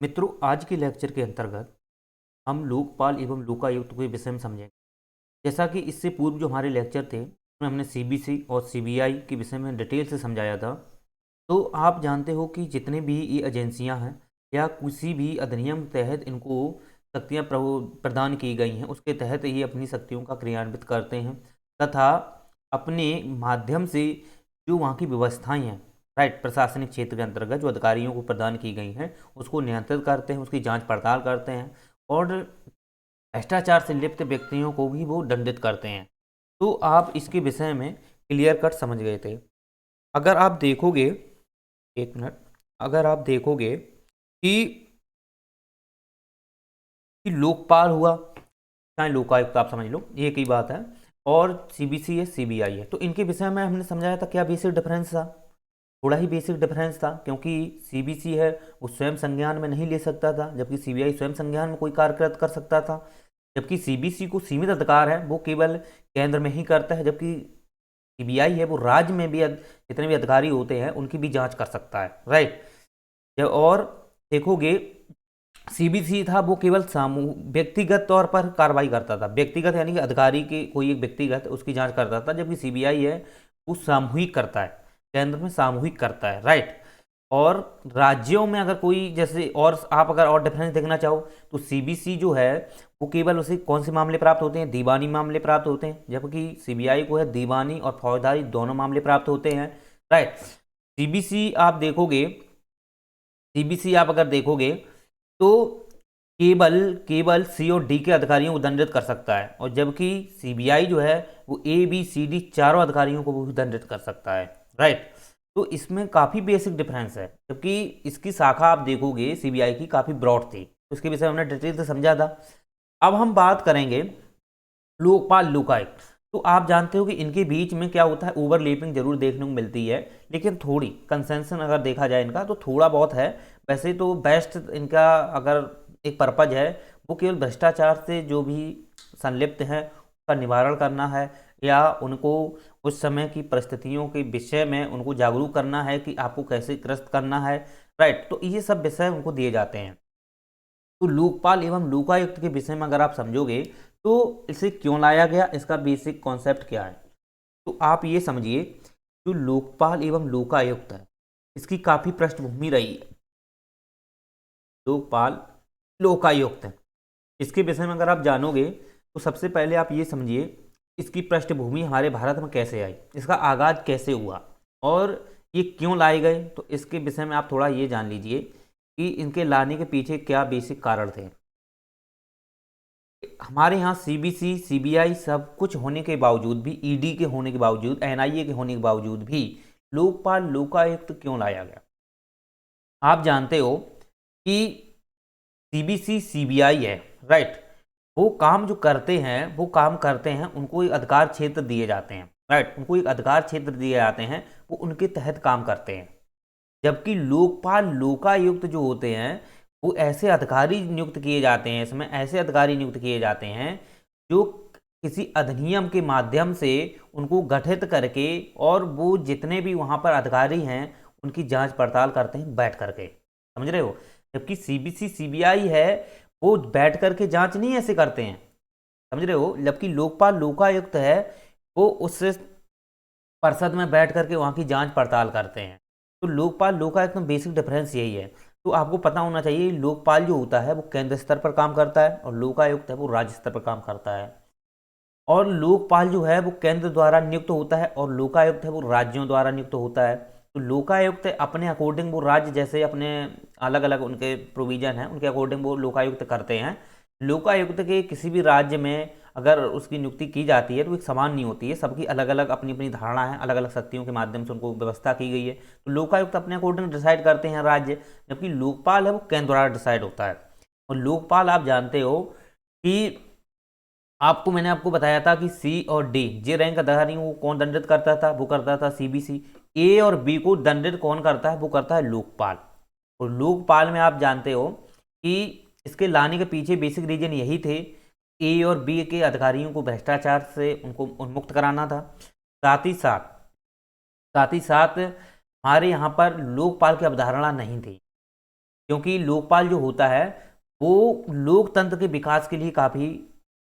मित्रों, आज के लेक्चर के अंतर्गत हम लोकपाल एवं लोकायुक्त के विषय में समझेंगे। जैसा कि इससे पूर्व जो हमारे लेक्चर थे उसमें हमने सीबीसी और सीबीआई के विषय में डिटेल से समझाया था। तो आप जानते हो कि जितने भी ये एजेंसियां हैं या किसी भी अधिनियम के तहत इनको शक्तियां प्रदान की गई हैं, उसके तहत ये अपनी शक्तियों का क्रियान्वित करते हैं तथा अपने माध्यम से जो वहाँ की व्यवस्थाएं हैं, राइट, प्रशासनिक क्षेत्र के अंतर्गत जो अधिकारियों को प्रदान की गई हैं उसको नियंत्रित करते हैं, उसकी जांच पड़ताल करते हैं और भ्रष्टाचार से लिप्त व्यक्तियों को भी वो दंडित करते हैं। तो आप इसके विषय में क्लियर कट समझ गए थे। अगर आप देखोगे, एक मिनट, अगर आप देखोगे कि लोकपाल हुआ चाहे लोकायुक्त, आप समझ लो एक ही बात है, और सीबीसी है सीबीआई है, तो इनके विषय में हमने समझाया था क्या बेसिक डिफरेंस था। थोड़ा ही बेसिक डिफरेंस था, क्योंकि सीबीसी है वो स्वयं संज्ञान में नहीं ले सकता था, जबकि सीबीआई स्वयं संज्ञान में कोई कार्य कर सकता था। जबकि सीबीसी को सीमित अधिकार है, वो केवल केंद्र में ही करता है, जबकि सीबीआई है वो राज्य में भी जितने भी अधिकारी होते हैं उनकी भी जांच कर सकता है, राइट। और देखोगे सीबीसी था वो केवल समूह व्यक्तिगत तौर पर कार्रवाई करता था, व्यक्तिगत यानी कि अधिकारी के कोई एक व्यक्तिगत उसकी जांच करता था, जबकि सीबीआई है वो सामूहिक करता है, केंद्र में सामूहिक करता है, राइट। और राज्यों में अगर कोई जैसे, और आप अगर और डिफरेंस देखना चाहो तो सीबीसी जो है वो केवल उसे कौन से मामले प्राप्त होते हैं, दीवानी मामले प्राप्त होते हैं, जबकि सीबीआई को है दीवानी और फौजदारी दोनों मामले प्राप्त होते हैं, राइट। सीबीसी आप देखोगे, सीबीसी आप अगर देखोगे तो केवल केवल सी और डी के अधिकारियों को दंडित कर सकता है, और जबकि सीबीआई जो है वो ए बी सी डी चारों अधिकारियों को भी दंडित कर सकता है, राइट। तो इसमें काफ़ी बेसिक डिफरेंस है, जबकि इसकी शाखा आप देखोगे सीबीआई की काफ़ी ब्रॉड थी, उसके विषय में हमने डिटेल से समझा था। अब हम बात करेंगे लोकपाल लोकायुक्त। तो आप जानते हो कि इनके बीच में क्या होता है, ओवरलैपिंग जरूर देखने को मिलती है, लेकिन थोड़ी कंसेंशन अगर देखा जाए इनका तो थोड़ा बहुत है। वैसे तो बेस्ट इनका अगर एक पर्पज है वो केवल भ्रष्टाचार से जो भी संलिप्त हैं उसका निवारण करना है, या उनको उस समय की परिस्थितियों के विषय में उनको जागरूक करना है कि आपको कैसे ग्रस्त करना है, राइट। तो ये सब विषय उनको दिए जाते हैं। तो लोकपाल एवं लोकायुक्त के विषय में अगर आप समझोगे तो इसे क्यों लाया गया, इसका बेसिक कॉन्सेप्ट क्या है, तो आप ये समझिए जो लोकपाल एवं लोकायुक्त है इसकी काफ़ी पृष्ठभूमि रही है। लोकपाल लोकायुक्त है, इसके विषय में अगर आप जानोगे तो सबसे पहले आप ये समझिए इसकी पृष्ठभूमि हमारे भारत में कैसे आई, इसका आगाज कैसे हुआ और ये क्यों लाए गए, तो इसके विषय में आप थोड़ा ये जान लीजिए कि इनके लाने के पीछे क्या बेसिक कारण थे। हमारे यहाँ सीबीसी सीबीआई सब कुछ होने के बावजूद भी, ईडी के होने के बावजूद, एनआईए के होने के बावजूद भी लोकपाल लोकायुक्त क्यों लाया गया। आप जानते हो कि सीबीसी सीबीआई है, राइट, वो काम जो करते हैं वो काम करते हैं, उनको एक अधिकार क्षेत्र दिए जाते हैं, राइट, उनको एक अधिकार क्षेत्र दिए जाते हैं, वो उनके तहत काम करते हैं। जबकि लोकपाल लोकायुक्त जो होते हैं वो ऐसे अधिकारी नियुक्त किए जाते हैं, इसमें ऐसे अधिकारी नियुक्त किए जाते हैं जो किसी अधिनियम के माध्यम से उनको गठित करके, और वो जितने भी वहाँ पर अधिकारी हैं उनकी जांच पड़ताल करते हैं बैठ करके, समझ रहे हो। जबकि सीबीसी सीबीआई है वो बैठ करके जांच नहीं ऐसे करते हैं, समझ रहे हो। जबकि लोकपाल लोकायुक्त है वो उस परिषद में बैठ करके वहाँ की जांच पड़ताल करते हैं। तो लोकपाल लोकायुक्त में बेसिक डिफरेंस यही है। तो आपको पता होना चाहिए लोकपाल जो होता है वो केंद्र स्तर पर काम करता है और लोकायुक्त है वो राज्य स्तर पर काम करता है। और लोकपाल जो है वो केंद्र द्वारा नियुक्त होता है और लोकायुक्त है वो राज्यों द्वारा नियुक्त होता है। तो लोकायुक्त अपने अकॉर्डिंग वो राज्य जैसे अपने अलग अलग उनके प्रोविजन हैं उनके अकॉर्डिंग वो लोकायुक्त करते हैं। लोकायुक्त के किसी भी राज्य में अगर उसकी नियुक्ति की जाती है तो एक समान नहीं होती है, सबकी अलग अलग अपनी अपनी धारणा है, अलग अलग शक्तियों के माध्यम से उनको व्यवस्था की गई है। तो लोकायुक्त अपने अकॉर्डिंग डिसाइड करते हैं राज्य, जबकि लोकपाल है वो केंद्र द्वारा डिसाइड होता है। और लोकपाल आप जानते हो कि मैंने आपको बताया था कि सी और डी जे रैंक अधिकारियों को कौन दंडित करता था, वो करता था सीबीसी। ए और बी को दंडित कौन करता है, वो करता है लोकपाल। और लोकपाल में आप जानते हो कि इसके लाने के पीछे बेसिक रीजन यही थे, ए और बी के अधिकारियों को भ्रष्टाचार से उनको उन्मुक्त कराना था। साथ ही साथ हमारे यहाँ पर लोकपाल की अवधारणा नहीं थी। क्योंकि लोकपाल जो होता है वो लोकतंत्र के विकास के लिए काफ़ी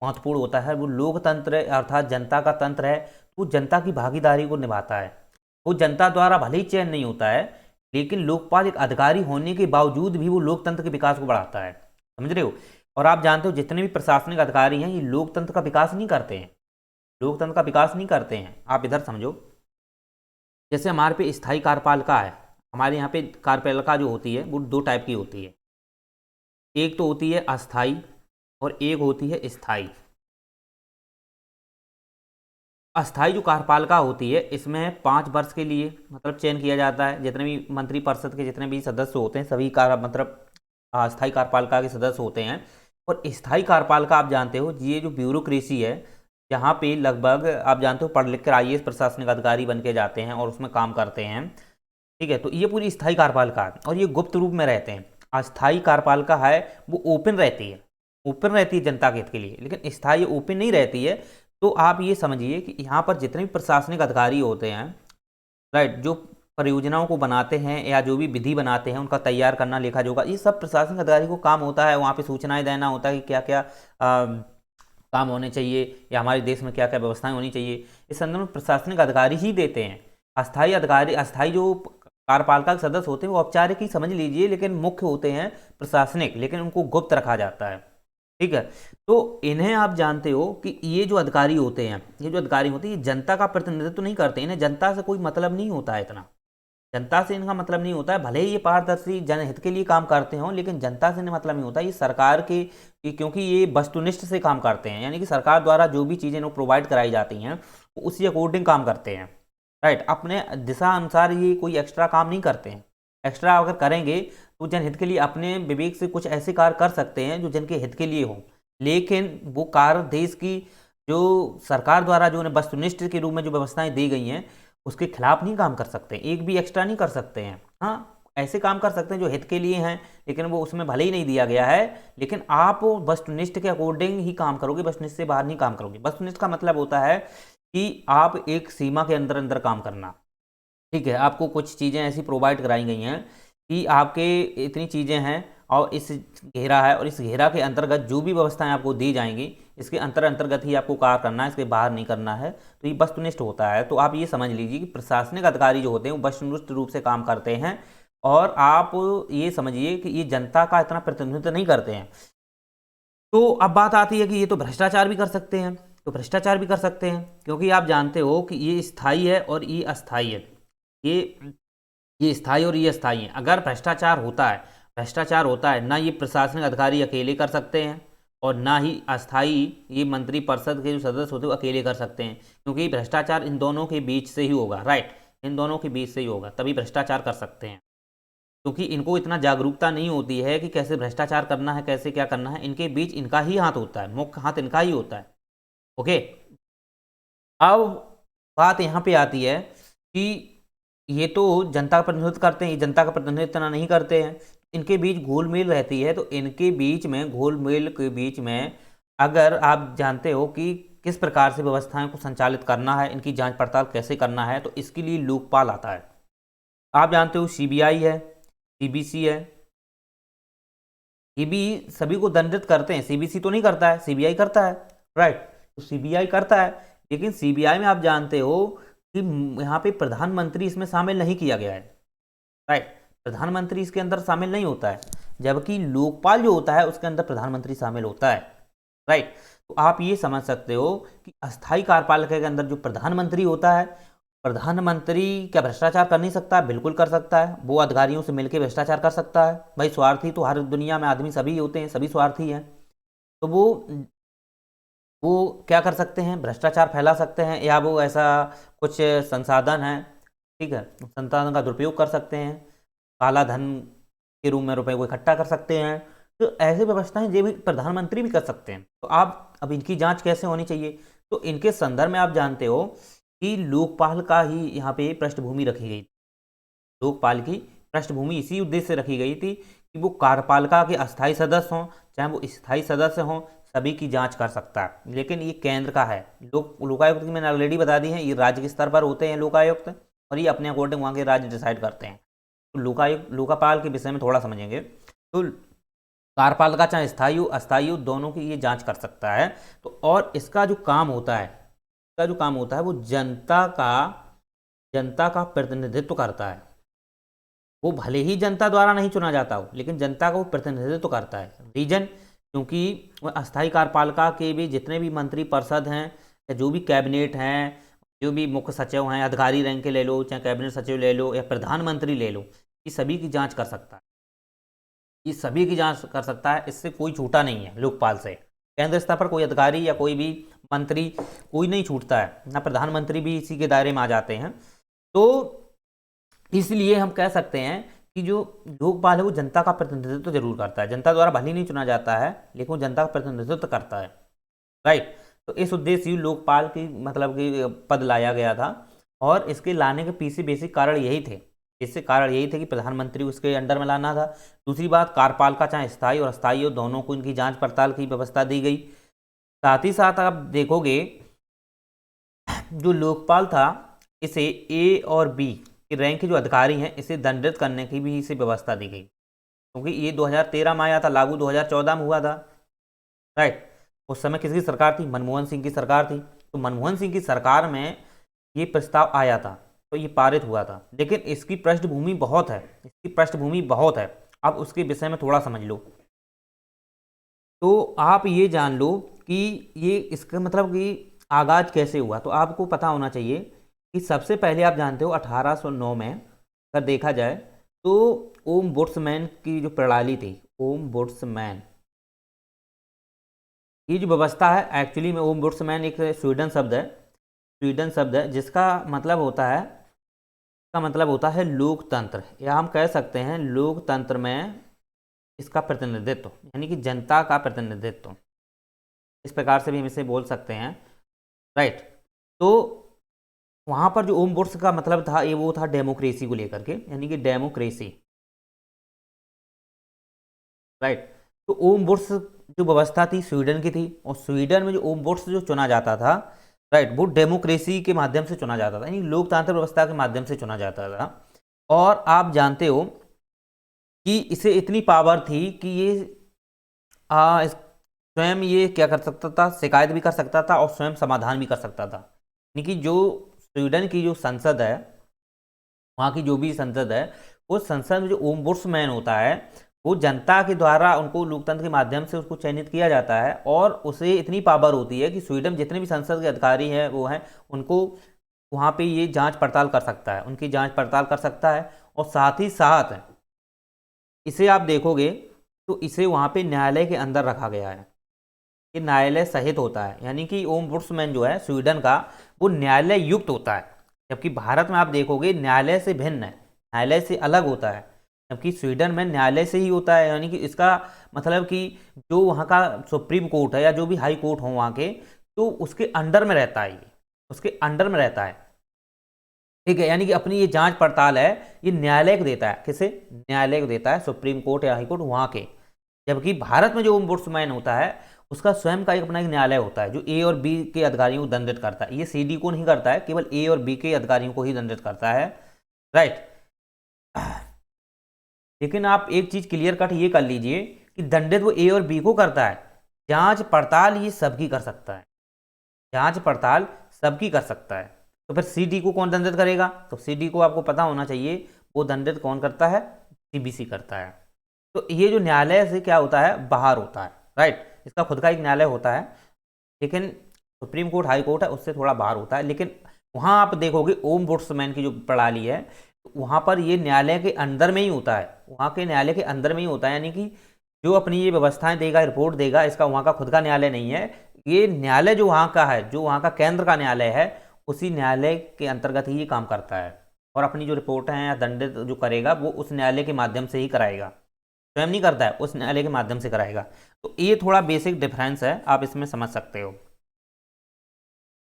महत्वपूर्ण होता है। वो लोकतंत्र अर्थात जनता का तंत्र है, वो जनता की भागीदारी को निभाता है। वो जनता द्वारा भले ही चयन नहीं होता है, लेकिन लोकपाल एक अधिकारी होने के बावजूद भी वो लोकतंत्र के विकास को बढ़ाता है। समझ रहे हो? और आप जानते हो जितने भी प्रशासनिक अधिकारी हैं ये लोकतंत्र का विकास नहीं करते हैं, लोकतंत्र का विकास नहीं करते हैं। आप इधर समझो, जैसे हमारे पे स्थायी कार्यपालिका है, हमारे यहाँ पे कार्यपालिका जो होती है वो दो टाइप की होती है, एक तो होती है अस्थाई और एक होती है स्थायी। अस्थाई जो कार्यपालिका होती है इसमें 5 वर्ष के लिए मतलब चयन किया जाता है। जितने भी मंत्रिपरिषद के जितने भी सदस्य होते हैं सभी मतलब अस्थाई कार्यपालिका के सदस्य होते हैं। और स्थायी कार्यपालिका आप जानते हो ये जो ब्यूरोक्रेसी है, जहाँ पे लगभग आप जानते हो पढ़ लिख कर IAS प्रशासनिक अधिकारी बन के जाते हैं और उसमें काम करते हैं। ठीक है, तो ये पूरी स्थायी कार्यपालिका है और ये गुप्त रूप में रहते हैं। अस्थायी कार्यपालिका है वो ओपन रहती है, ओपन रहती है जनता के हित के लिए, लेकिन स्थायी ओपन नहीं रहती है। तो आप ये समझिए कि यहाँ पर जितने भी प्रशासनिक अधिकारी होते हैं, राइट, जो परियोजनाओं को बनाते हैं या जो भी विधि बनाते हैं उनका तैयार करना, लेखा जोखा, ये सब प्रशासनिक अधिकारी को काम होता है। वहाँ पे सूचनाएं देना होता है कि क्या क्या काम होने चाहिए या हमारे देश में क्या क्या व्यवस्थाएं होनी चाहिए, इस संदर्भ में प्रशासनिक अधिकारी ही देते हैं। अस्थायी अधिकारी, अस्थायी जो कार्यपालिका के सदस्य होते हैं वो औपचारिक ही समझ लीजिए, लेकिन मुख्य होते हैं प्रशासनिक, लेकिन उनको गुप्त रखा जाता है। ठीक है, तो इन्हें आप जानते हो कि ये जो अधिकारी होते हैं, ये जो अधिकारी होते हैं ये जनता का प्रतिनिधित्व तो नहीं करते, इन्हें जनता से कोई मतलब नहीं होता है, इतना जनता से इनका मतलब नहीं होता है। भले ही ये पारदर्शी जनहित के लिए काम करते हों, लेकिन जनता से इन्हें मतलब नहीं होता। ये सरकार के क्योंकि ये वस्तुनिष्ठ से काम करते हैं, यानी कि सरकार द्वारा जो भी चीज़ें इन्हें प्रोवाइड कराई जाती हैं वो उसी अकॉर्डिंग काम करते हैं, राइट। अपने दिशा अनुसार ये कोई एक्स्ट्रा काम नहीं करते हैं। एक्स्ट्रा अगर करेंगे तो जनहित के लिए अपने विवेक से कुछ ऐसे कार्य कर सकते हैं जो जन के हित के लिए हो, लेकिन वो कार्य देश की जो सरकार द्वारा जो उन्हें वस्तुनिष्ठ के रूप में जो व्यवस्थाएं दी गई हैं उसके खिलाफ नहीं काम कर सकते, एक भी एक्स्ट्रा नहीं कर सकते हैं। हाँ, ऐसे काम कर सकते हैं जो हित के लिए हैं, लेकिन वो उसमें भले ही नहीं दिया गया है, लेकिन आप वस्तुनिष्ठ के अकॉर्डिंग ही काम करोगे, वस्तुनिष्ठ से बाहर नहीं काम करोगे। वस्तुनिष्ठ का मतलब होता है कि आप एक सीमा के अंदर अंदर काम करना। ठीक है, आपको कुछ चीज़ें ऐसी प्रोवाइड कराई गई हैं कि आपके इतनी चीज़ें हैं और इस घेरा है, और इस घेरा के अंतर्गत जो भी व्यवस्थाएं आपको दी जाएंगी इसके अंतर्गत ही आपको कार्य करना है, इसके बाहर नहीं करना है। तो ये वस्तुनिष्ठ होता है। तो आप ये समझ लीजिए कि प्रशासनिक अधिकारी जो होते हैं वो वस्तुनिष्ठ रूप से काम करते हैं, और आप ये समझिए कि ये जनता का इतना प्रतिनिधित्व नहीं करते हैं। तो अब बात आती है कि ये तो भ्रष्टाचार भी कर सकते हैं, तो भ्रष्टाचार भी कर सकते हैं, क्योंकि आप जानते हो कि ये स्थायी है और ये अस्थायी है। ये स्थायी और ये अस्थायी है। अगर भ्रष्टाचार होता है ना, ये प्रशासनिक अधिकारी अकेले कर सकते हैं और ना ही अस्थायी ये मंत्री परिषद के जो सदस्य होते हैं वो अकेले कर सकते हैं, क्योंकि भ्रष्टाचार इन दोनों के बीच से ही होगा, राइट, इन दोनों के बीच से ही होगा, तभी भ्रष्टाचार कर सकते हैं। क्योंकि इनको इतना जागरूकता नहीं होती है कि कैसे भ्रष्टाचार करना है, कैसे क्या करना है, इनके बीच इनका ही हाथ होता है, मुख्य हाथ इनका ही होता है। ओके, अब बात यहाँ पे आती है कि ये तो जनता का प्रतिनिधित्व करते हैं, ये जनता का प्रतिनिधित्व इतना नहीं करते हैं, इनके बीच घोलमेल रहती है। तो इनके बीच में घोलमेल के बीच में अगर आप जानते हो कि किस प्रकार से व्यवस्थाएं को संचालित करना है, इनकी जांच पड़ताल कैसे करना है, तो इसके लिए लोकपाल आता है। आप जानते हो CBI है, CBC है, ये भी सभी को दंडित करते हैं। CBC तो नहीं करता है, CBI करता है, राइट। तो CBI करता है, लेकिन CBI में आप जानते हो कि यहाँ पे प्रधानमंत्री इसमें शामिल नहीं किया गया है, राइट, प्रधानमंत्री इसके अंदर शामिल नहीं होता है, जबकि लोकपाल जो होता है उसके अंदर प्रधानमंत्री शामिल होता है, राइट। तो आप ये समझ सकते हो कि अस्थायी कार्यपालिका के अंदर जो प्रधानमंत्री होता है, प्रधानमंत्री क्या भ्रष्टाचार कर नहीं सकता? बिल्कुल कर सकता है। वो अधिकारियों से मिलकर भ्रष्टाचार कर सकता है। भाई स्वार्थी तो हर दुनिया में आदमी सभी होते हैं, सभी स्वार्थी हैं। तो वो क्या कर सकते हैं? भ्रष्टाचार फैला सकते हैं, या वो ऐसा कुछ संसाधन है, ठीक है, संसाधन का दुरुपयोग कर सकते हैं, काला धन के रूप में रुपए को इकट्ठा कर सकते हैं। तो ऐसी व्यवस्थाएं ये भी प्रधानमंत्री भी कर सकते हैं। तो आप अब इनकी जांच कैसे होनी चाहिए? तो इनके संदर्भ में आप जानते हो कि लोकपाल का ही यहाँ पे पृष्ठभूमि रखी गई। लोकपाल की पृष्ठभूमि इसी उद्देश्य से रखी गई थी कि वो कार्यपालिका के अस्थायी सदस्य हों चाहे वो स्थायी सदस्य हों, सभी की जांच कर सकता है। लेकिन ये केंद्र का है। लोकायुक्त की मैंने ऑलरेडी बता दी है, ये राज्य के स्तर पर होते हैं लोकायुक्त, और ये अपने अकॉर्डिंग वहाँ के राज्य डिसाइड करते हैं। तो लोकापाल के विषय में थोड़ा समझेंगे। तो कार्यपालिका चाहे स्थायी हो अस्थायी हो, दोनों की ये जांच कर सकता है। तो और इसका जो काम होता है, वो जनता का प्रतिनिधित्व करता है। वो भले ही जनता द्वारा नहीं चुना जाता हो, लेकिन जनता का वो प्रतिनिधित्व करता है। रीजन, क्योंकि अस्थायी कार्यपालिका के भी जितने भी मंत्री परिषद हैं या जो भी कैबिनेट हैं, जो भी मुख्य सचिव हैं, अधिकारी रैंक के ले लो, चाहे कैबिनेट सचिव ले लो या प्रधानमंत्री ले लो, ये सभी की जांच कर सकता है। ये सभी की जांच कर सकता है, इससे कोई छूटा नहीं है लोकपाल से। केंद्र स्तर पर कोई अधिकारी या कोई भी मंत्री कोई नहीं छूटता है ना, प्रधानमंत्री भी इसी के दायरे में आ जाते हैं। तो इसलिए हम कह सकते हैं कि जो लोकपाल है वो जनता का प्रतिनिधित्व तो जरूर करता है। जनता द्वारा भले नहीं चुना जाता है, लेकिन वो जनता का प्रतिनिधित्व करता है। राइट। तो इस उद्देश्य से लोकपाल की मतलब कि पद लाया गया था, और इसके लाने के पीछे बेसिक कारण यही थे। इससे कारण यही थे कि प्रधानमंत्री उसके अंडर में लाना था। दूसरी बात, कार्यपालिका चाहे स्थायी और अस्थायी हो, दोनों को इनकी जांच पड़ताल की व्यवस्था दी गई। साथ ही साथ आप देखोगे जो लोकपाल था, इसे ए और बी के रैंक के जो अधिकारी हैं इसे दंडित करने की भी इसे व्यवस्था दी गई, क्योंकि ये 2013 में आया था, लागू 2014 में हुआ था। राइट। उस समय किसकी सरकार थी? मनमोहन सिंह की सरकार थी। तो मनमोहन सिंह की सरकार में ये प्रस्ताव आया था, तो ये पारित हुआ था। लेकिन इसकी पृष्ठभूमि बहुत है, अब उसके विषय में थोड़ा समझ लो। तो आप ये जान लो कि ये इसका मतलब कि आगाज कैसे हुआ। तो आपको पता होना चाहिए कि सबसे पहले आप जानते हो 1809 में अगर देखा जाए तो ओम बुड्समैन की जो प्रणाली थी, ओम बुड्समैन ये जो व्यवस्था है, एक्चुअली में ओम बुड्समैन एक स्वीडन शब्द है जिसका मतलब होता है लोकतंत्र, या हम कह सकते हैं लोकतंत्र में इसका प्रतिनिधित्व, यानी कि जनता का प्रतिनिधित्व, इस प्रकार से भी हम इसे बोल सकते हैं। राइट। तो वहाँ पर जो ओम बुड्स का मतलब था, ये वो था डेमोक्रेसी को लेकर के, यानी कि डेमोक्रेसी। राइट। तो ओम बुड्स जो व्यवस्था थी स्वीडन की थी, और स्वीडन में जो ओम बुड्स जो चुना जाता था, राइट, वो डेमोक्रेसी के माध्यम से चुना जाता था, यानी लोकतांत्रिक व्यवस्था के माध्यम से चुना जाता था। और आप जानते हो कि इसे इतनी पावर थी कि ये स्वयं ये क्या कर सकता था, शिकायत भी कर सकता था और स्वयं समाधान भी कर सकता था। यानी कि जो स्वीडन की जो संसद है, वहाँ की जो भी संसद है, उस संसद में जो ओम्बुड्समैन होता है वो जनता के द्वारा उनको लोकतंत्र के माध्यम से उसको चयनित किया जाता है, और उसे इतनी पावर होती है कि स्वीडन जितने भी संसद के अधिकारी हैं वो हैं, उनको वहाँ पे ये जांच पड़ताल कर सकता है, उनकी जांच पड़ताल कर सकता है। और साथ ही साथ इसे आप देखोगे तो इसे वहाँ पे न्यायालय के अंदर रखा गया है, ये न्यायालय सहित होता है। यानी कि ओम्बुड्समैन जो है स्वीडन का, वो न्यायालय युक्त होता है, जबकि भारत में आप देखोगे न्यायालय से भिन्न है, न्यायालय से अलग होता है, जबकि स्वीडन में न्यायालय से ही होता है। यानी कि इसका मतलब कि जो वहाँ का सुप्रीम कोर्ट है या जो भी हाई कोर्ट हो वहाँ के, तो उसके अंडर में रहता है, ये उसके अंडर में रहता है। ठीक है, यानी कि अपनी ये जांच पड़ताल है ये न्यायालय को देता है, किसे? न्यायालय को देता है, सुप्रीम कोर्ट या हाई कोर्ट वहाँ के। जबकि भारत में जो ओम्बुड्समैन होता है उसका स्वयं का एक अपना एक न्यायालय होता है, जो ए और बी के अधिकारियों को दंडित करता है। ये सीडी को नहीं करता है, केवल ए और बी के अधिकारियों को ही दंडित करता है। राइट। लेकिन आप एक चीज क्लियर कट ये कर लीजिए कि दंडित वो ए और बी को करता है, जांच पड़ताल ये सबकी कर सकता है, जांच पड़ताल सबकी कर सकता है। तो फिर सीडी को कौन दंडित करेगा? तो सीडी को आपको पता होना चाहिए, वो दंडित कौन करता है? सीबीसी करता है। तो ये जो न्यायालय से क्या होता है, बाहर होता है। राइट। इसका खुद का एक न्यायालय होता है, लेकिन सुप्रीम कोर्ट हाई कोर्ट है उससे थोड़ा बाहर होता है। लेकिन वहाँ आप देखोगे ओम्बुड्समैन की जो प्रणाली है, वहाँ पर ये न्यायालय के अंदर में ही होता है, वहाँ के न्यायालय के अंदर में ही होता है। यानी कि जो अपनी ये व्यवस्थाएं देगा, रिपोर्ट देगा, इसका वहाँ का खुद का न्यायालय नहीं है। ये न्यायालय जो वहाँ का है, जो वहाँ का केंद्र का न्यायालय है, उसी न्यायालय के अंतर्गत ही ये काम करता है। और अपनी जो रिपोर्ट हैं या दंडित जो करेगा वो उस न्यायालय के माध्यम से ही कराएगा, स्वयं नहीं करता है, उस न्यायालय के माध्यम से कराएगा। तो ये थोड़ा बेसिक डिफरेंस है, आप इसमें समझ सकते हो।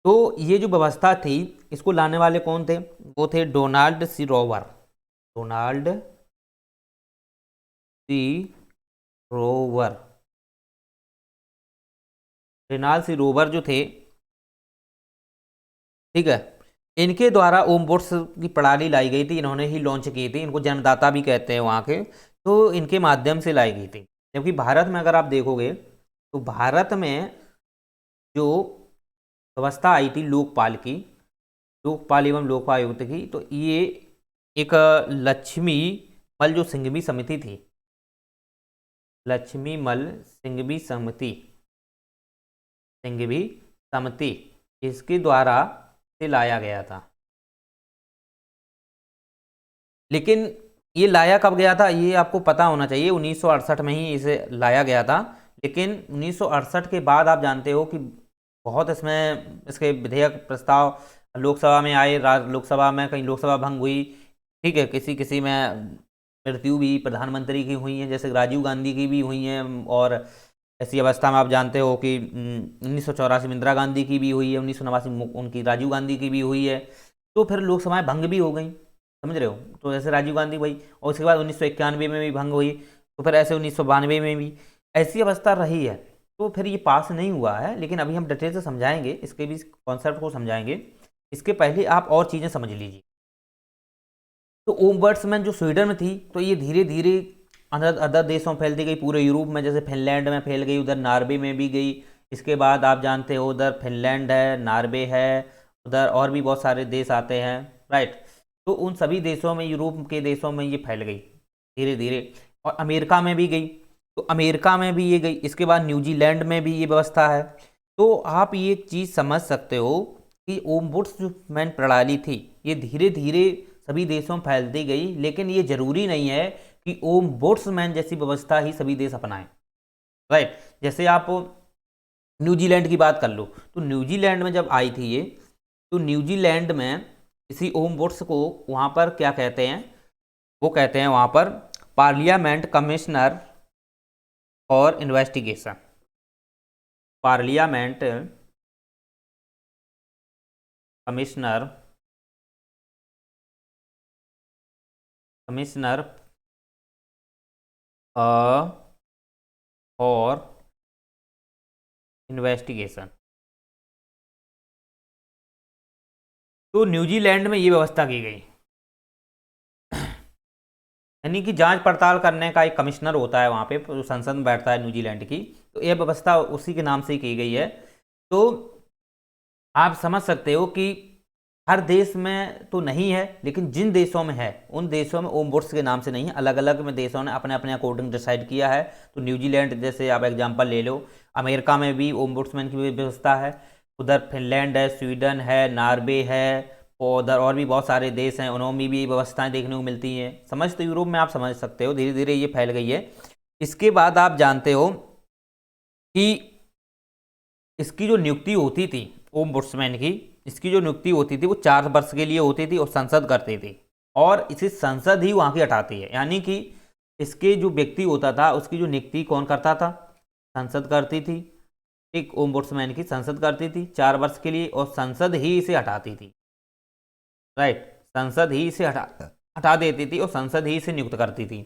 तो ये जो व्यवस्था थी इसको लाने वाले कौन थे? वो थे Donald C Rover. Donald C Rover, Donald C Rover जो थे, ठीक है, इनके द्वारा ओम बोट्स की प्रणाली लाई गई थी, इन्होंने ही लॉन्च की थी, इनको जन्मदाता भी कहते हैं वहाँ के, तो इनके माध्यम से लाई गई थी। जबकि भारत में अगर आप देखोगे तो भारत में जो व्यवस्था आई थी लोकपाल की, लोकपाल एवं लोक आयुक्त की, तो ये एक लक्ष्मी मल जो सिंघवी समिति थी, लक्ष्मी मल सिंघवी समिति, सिंघवी समिति, इसके द्वारा से लाया गया था। लेकिन ये लाया कब गया था ये आपको पता होना चाहिए, 1968 में ही इसे लाया गया था। लेकिन 1968 के बाद आप जानते हो कि बहुत इसमें इसके विधेयक प्रस्ताव लोकसभा में आए, लोकसभा में कहीं लोकसभा भंग हुई, ठीक है, किसी किसी में मृत्यु भी प्रधानमंत्री की हुई है, जैसे राजीव गांधी की भी हुई है, और ऐसी अवस्था में आप जानते हो कि 1984 में इंदिरा गांधी की भी हुई है, 1989 में उनकी राजीव गांधी की भी हुई है, तो फिर लोकसभाएं भंग भी हो गई, समझ रहे हो। तो जैसे राजीव गांधी भाई, और उसके बाद 1991 में भी भंग हुई, तो फिर ऐसे 1992 में भी ऐसी अवस्था रही है, तो फिर ये पास नहीं हुआ है। लेकिन अभी हम डिटेल से समझाएंगे, इसके भी कॉन्सेप्ट को समझाएंगे। इसके पहले आप और चीज़ें समझ लीजिए। तो ओम्बड्समैन जो स्वीडन में थी, तो ये धीरे धीरे अदर अदर देशों में फैलती गई, पूरे यूरोप में, जैसे फिनलैंड में फैल गई, उधर नॉर्वे में भी गई। इसके बाद आप जानते हो उधर फिनलैंड है, नॉर्वे है, उधर और भी बहुत सारे देश आते हैं, राइट। तो उन सभी देशों में, यूरोप के देशों में ये फैल गई धीरे धीरे, और अमेरिका में भी गई, तो अमेरिका में भी ये गई। इसके बाद न्यूजीलैंड में भी ये व्यवस्था है। तो आप ये चीज़ समझ सकते हो कि ओम्बुड्समैन प्रणाली थी, ये धीरे धीरे सभी देशों में फैलती गई। लेकिन ये जरूरी नहीं है कि ओम्बुड्समैन जैसी व्यवस्था ही सभी देश अपनाएं, राइट। जैसे आप न्यूजीलैंड की बात कर लो, तो न्यूजीलैंड में जब आई थी ये, तो न्यूजीलैंड में इसी ओम्बुड्स को वहाँ पर क्या कहते हैं, वो कहते हैं वहाँ पर पार्लियामेंट कमिश्नर और इन्वेस्टिगेशन, पार्लियामेंट कमिश्नर, कमिश्नर और इन्वेस्टिगेशन। तो न्यूजीलैंड में ये व्यवस्था की गई, यानी कि जांच पड़ताल करने का एक कमिश्नर होता है वहाँ पे, जो संसद में बैठता है न्यूजीलैंड की, तो यह व्यवस्था उसी के नाम से ही की गई है। तो आप समझ सकते हो कि हर देश में तो नहीं है, लेकिन जिन देशों में है उन देशों में ओम्बुड्स के नाम से नहीं है, अलग अलग में देशों ने अपने अपने अकॉर्डिंग डिसाइड किया है। तो न्यूजीलैंड जैसे आप एग्जांपल ले लो, अमेरिका में भी ओम्बुड्समैन की व्यवस्था है, उधर फिनलैंड है, स्वीडन है, नॉर्वे है, और उधर और भी बहुत सारे देश हैं, उनमें भी व्यवस्थाएं देखने को मिलती हैं। समझ तो यूरोप में आप समझ सकते हो, धीरे धीरे ये फैल गई है। इसके बाद आप जानते हो कि इसकी जो नियुक्ति होती थी ओम्बुड्समैन की, इसकी जो नियुक्ति होती थी वो 4 वर्ष के लिए होती थी, और संसद करती थी, और इसे संसद ही वहाँ की हटाती है। यानी कि इसके जो व्यक्ति होता था उसकी जो नियुक्ति कौन करता था, संसद करती थी। एक ओम्बुड्समैन की संसद करती थी 4 वर्ष के लिए, और संसद ही इसे हटाती थी, राइट। संसद ही इसे हटा देती थी, और संसद ही इसे नियुक्त करती थी।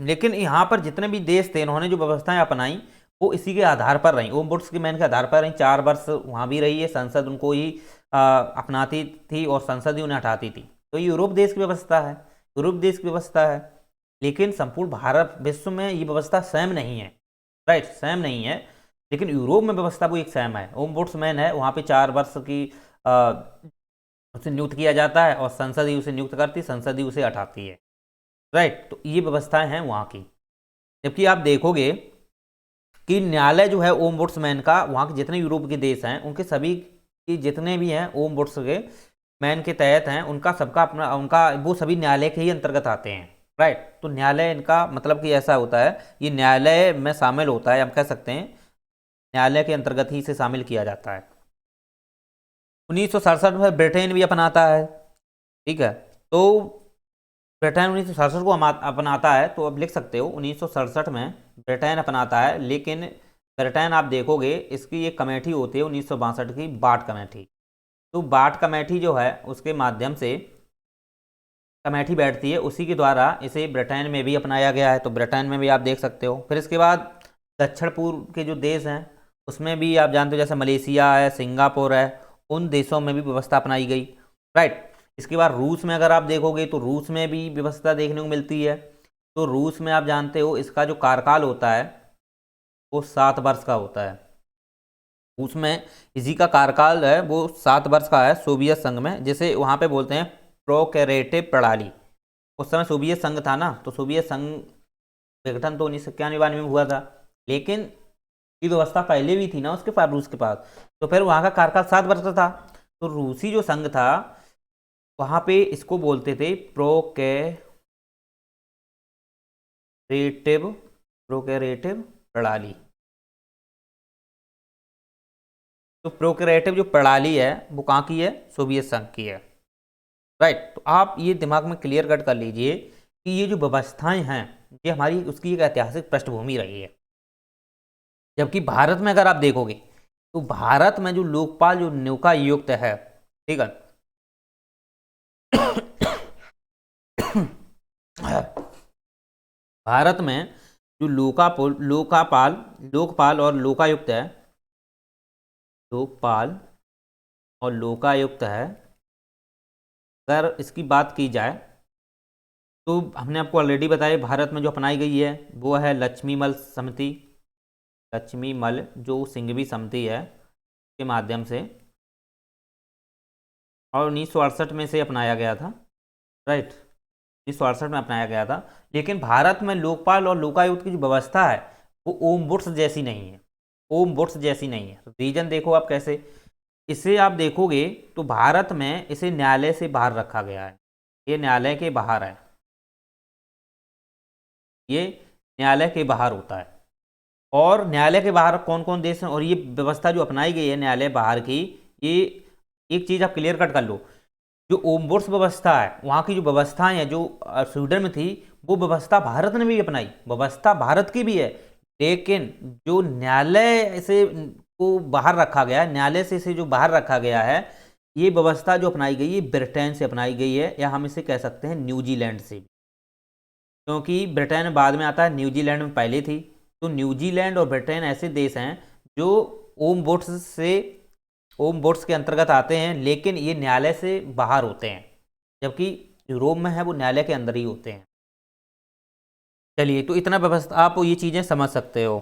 लेकिन यहाँ पर जितने भी देश थे, इन्होंने जो व्यवस्थाएं अपनाई वो इसी के आधार पर रही, ओम्बुड्समैन के आधार पर रही। 4 वर्ष वहाँ भी रही है, संसद उनको ही अपनाती थी, और संसद ही उन्हें हटाती थी। तो ये यूरोप देश की व्यवस्था है, यूरोप देश की व्यवस्था है। लेकिन संपूर्ण भारत विश्व में ये व्यवस्था सेम नहीं है, राइट, सेम नहीं है। लेकिन यूरोप में व्यवस्था वो एक सेम है, ओम्बुड्समैन है, वहाँ पे 4 वर्ष की उसे नियुक्त किया जाता है, और संसद ही उसे नियुक्त करती, संसद ही उसे हटाती है, राइट। तो ये व्यवस्थाएं हैं वहाँ की। जबकि आप देखोगे कि न्यायालय जो है ओम्बुड्समैन का, वहाँ के जितने यूरोप के देश हैं उनके सभी की जितने भी हैं ओम्बुड्समैन के तहत हैं, उनका सबका अपना, उनका वो सभी न्यायालय के ही अंतर्गत आते हैं, राइट। तो न्यायालय इनका मतलब कि ऐसा होता है, ये न्यायालय में शामिल होता है, हम कह सकते हैं न्यायालय के अंतर्गत ही इसे शामिल किया जाता है। 1967 में ब्रिटेन भी अपनाता है, ठीक है। तो ब्रिटेन 1967 को अपनाता है, तो अब लिख सकते हो 1967 में ब्रिटेन अपनाता है। लेकिन ब्रिटेन आप देखोगे इसकी एक कमेटी होती है 1962 की, बाट कमेटी। तो बाट कमेटी जो है उसके माध्यम से कमेटी बैठती है, उसी के द्वारा इसे ब्रिटेन में भी अपनाया गया है। तो ब्रिटेन में भी आप देख सकते हो। फिर इसके बाद दक्षिण पूर्व के जो देश हैं उसमें भी आप जानते हो, जैसे मलेशिया है, सिंगापुर है, उन देशों में भी व्यवस्था अपनाई गई, राइट। इसके बाद रूस में अगर आप देखोगे तो रूस में भी व्यवस्था देखने को मिलती है। तो रूस में आप जानते हो इसका जो कार्यकाल होता है वो 7 वर्ष का होता है। उसमें इसी का कार्यकाल है वो 7 वर्ष का है सोवियत संघ में, जैसे वहाँ पे बोलते हैं प्रोकैरेटिव प्रणाली। उस समय सोवियत संघ था ना, तो सोवियत संघ विघटन तो 1991 में हुआ था, लेकिन ये व्यवस्था पहले भी थी ना उसके पास, रूस के पास। तो फिर वहाँ का कार्यकाल 7 वर्ष का था। तो रूसी जो संघ था वहाँ पे इसको बोलते थे प्रोकैरेटिव प्रणाली। तो प्रोकैरेटिव जो प्रणाली है वो कहाँ की है, सोवियत संघ की है, राइट। तो आप ये दिमाग में क्लियर कट कर लीजिए कि ये जो व्यवस्थाएं हैं ये हमारी उसकी एक ऐतिहासिक पृष्ठभूमि रही है। जबकि भारत में अगर आप देखोगे तो भारत में जो लोकपाल जो नियुक्त है, ठीक है, भारत में जो लोकपाल और लोकायुक्त है, लोकपाल और लोकायुक्त है, अगर इसकी बात की जाए तो हमने आपको ऑलरेडी बताया भारत में जो अपनाई गई है वो है लक्ष्मीमल समिति, लक्ष्मीमल जो सिंघवी समिति है के माध्यम से, और 1968 में से अपनाया गया था, राइट। 1968 में अपनाया गया था। लेकिन भारत में लोकपाल और लोकायुक्त की जो व्यवस्था है वो ओम बुड्स जैसी नहीं है, ओम बुड्स जैसी नहीं है। रीजन देखो आप कैसे, इसे आप देखोगे तो भारत में इसे न्यायालय से बाहर रखा गया है, ये न्यायालय के बाहर है, ये न्यायालय के बाहर होता है। और न्यायालय के बाहर कौन कौन देश हैं, और ये व्यवस्था जो अपनाई गई है न्यायालय बाहर की, ये एक चीज़ आप क्लियर कट कर लो, जो ओम्बुड्स व्यवस्था है वहाँ की जो व्यवस्थाएं हैं जो स्वीडन में थी वो व्यवस्था भारत ने भी अपनाई, व्यवस्था भारत की भी है। लेकिन जो न्यायालय से को बाहर रखा गया है, न्यायालय से इसे जो बाहर रखा गया है, ये व्यवस्था जो अपनाई गई है ब्रिटेन से अपनाई गई है, या हम इसे कह सकते हैं न्यूजीलैंड से, क्योंकि ब्रिटेन बाद में आता है, न्यूजीलैंड में पहले थी। तो न्यूजीलैंड और ब्रिटेन ऐसे देश हैं जो ओम बोट्स के अंतर्गत आते हैं, लेकिन ये न्यायालय से बाहर होते हैं, जबकि यूरोप में है वो न्यायालय के अंदर ही होते हैं। चलिए, तो इतना व्यवस्था आप ये चीज़ें समझ सकते हो।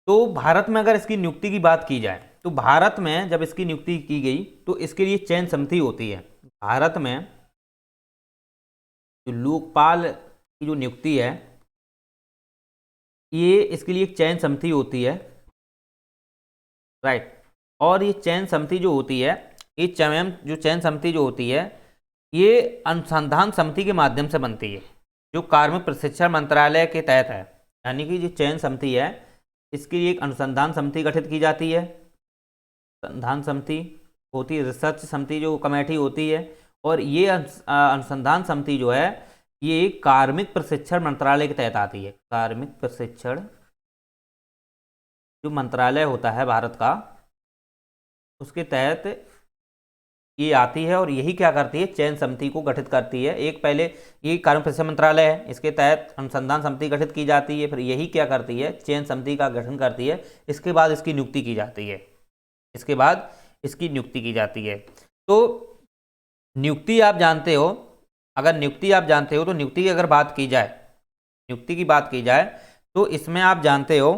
तो भारत में अगर इसकी नियुक्ति की बात की जाए तो भारत में जब इसकी नियुक्ति की गई तो इसके लिए चयन समिति होती है। भारत में जो लोकपाल की जो नियुक्ति है ये इसके लिए एक चयन समिति होती है, राइट। और ये चयन समिति जो होती है, ये चयन समिति जो होती है ये अनुसंधान समिति के माध्यम से बनती है जो कार्मिक प्रशिक्षण मंत्रालय के तहत है। यानी कि जो चयन समिति है इसके लिए एक अनुसंधान समिति गठित की जाती है, अनुसंधान समिति होती है, रिसर्च समिति जो कमेटी होती है। और ये अनुसंधान समिति जो है ये कार्मिक प्रशिक्षण मंत्रालय के तहत आती है। कार्मिक प्रशिक्षण जो मंत्रालय होता है भारत का उसके तहत ये आती है, और यही क्या करती है, चयन समिति को गठित करती है। एक पहले ये कार्मिक प्रशिक्षण मंत्रालय है, इसके तहत अनुसंधान समिति गठित की जाती है, फिर यही क्या करती है, चयन समिति का गठन करती है। इसके बाद इसकी नियुक्ति की जाती है, इसके बाद इसकी नियुक्ति की जाती है। तो नियुक्ति आप जानते हो, अगर नियुक्ति आप जानते हो तो नियुक्ति की अगर बात की जाए, नियुक्ति की बात की जाए तो इसमें आप जानते हो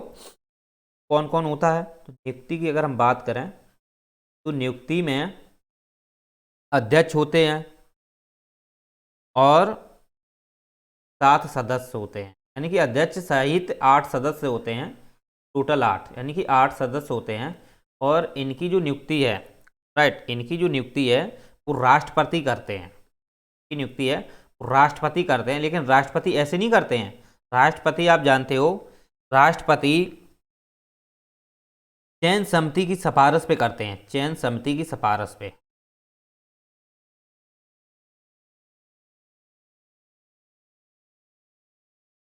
कौन कौन होता है। तो नियुक्ति की अगर हम बात करें तो नियुक्ति में अध्यक्ष होते हैं और 7 सदस्य होते हैं, यानी कि अध्यक्ष सहित 8 सदस्य होते हैं, टोटल 8, यानी कि 8 सदस्य होते हैं। और इनकी जो नियुक्ति है, राइट, इनकी जो नियुक्ति है वो राष्ट्रपति करते हैं, की नियुक्ति है वो राष्ट्रपति करते हैं। लेकिन राष्ट्रपति ऐसे नहीं करते हैं, राष्ट्रपति आप जानते हो राष्ट्रपति चयन समिति की सिफारिश पे करते हैं, चयन समिति की सिफारिश पे।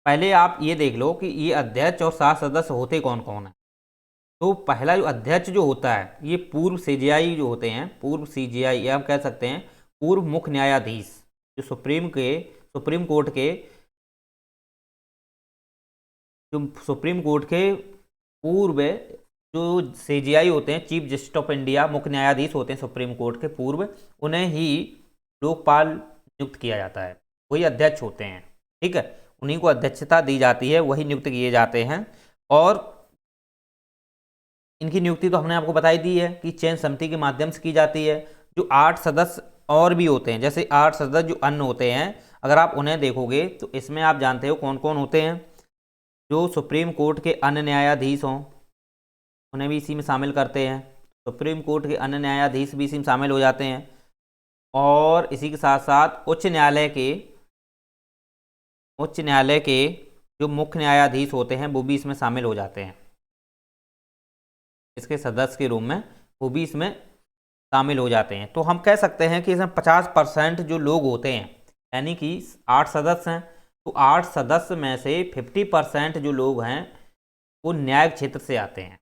पहले आप ये देख लो कि ये अध्यक्ष और 7 सदस्य होते कौन कौन है। तो पहला जो अध्यक्ष जो होता है ये पूर्व सीजेआई जो होते हैं, पूर्व सीजेआई या हम कह सकते हैं पूर्व मुख्य न्यायाधीश, जो सुप्रीम कोर्ट के जो सुप्रीम कोर्ट के पूर्व जो सीजीआई होते हैं, चीफ जस्टिस ऑफ इंडिया, मुख्य न्यायाधीश होते हैं सुप्रीम कोर्ट के पूर्व, उन्हें ही लोकपाल नियुक्त किया जाता है, वही अध्यक्ष होते हैं। ठीक है, उन्हीं को अध्यक्षता दी जाती है, वही नियुक्त किए जाते हैं। और इनकी नियुक्ति तो हमने आपको बताई दी है कि चयन समिति के माध्यम से की जाती है। जो 8 सदस्य और भी होते हैं, जैसे 8 सदस्य जो अन्य होते हैं, अगर आप उन्हें देखोगे तो इसमें आप जानते हो कौन कौन होते हैं। जो सुप्रीम कोर्ट के अन्य न्यायाधीश हों, उन्हें भी इसी में शामिल करते हैं। सुप्रीम कोर्ट के अन्य न्यायाधीश भी इसी में शामिल हो जाते हैं। और इसी के साथ साथ उच्च न्यायालय के जो मुख्य न्यायाधीश होते हैं वो भी इसमें शामिल हो जाते हैं, इसके सदस्य के रूप में वो भी इसमें शामिल हो जाते हैं। तो हम कह सकते हैं कि इसमें 50% जो लोग होते हैं, यानी कि 8 सदस्य हैं, तो 8 सदस्य में से 50% जो लोग हैं वो न्यायिक क्षेत्र से आते हैं।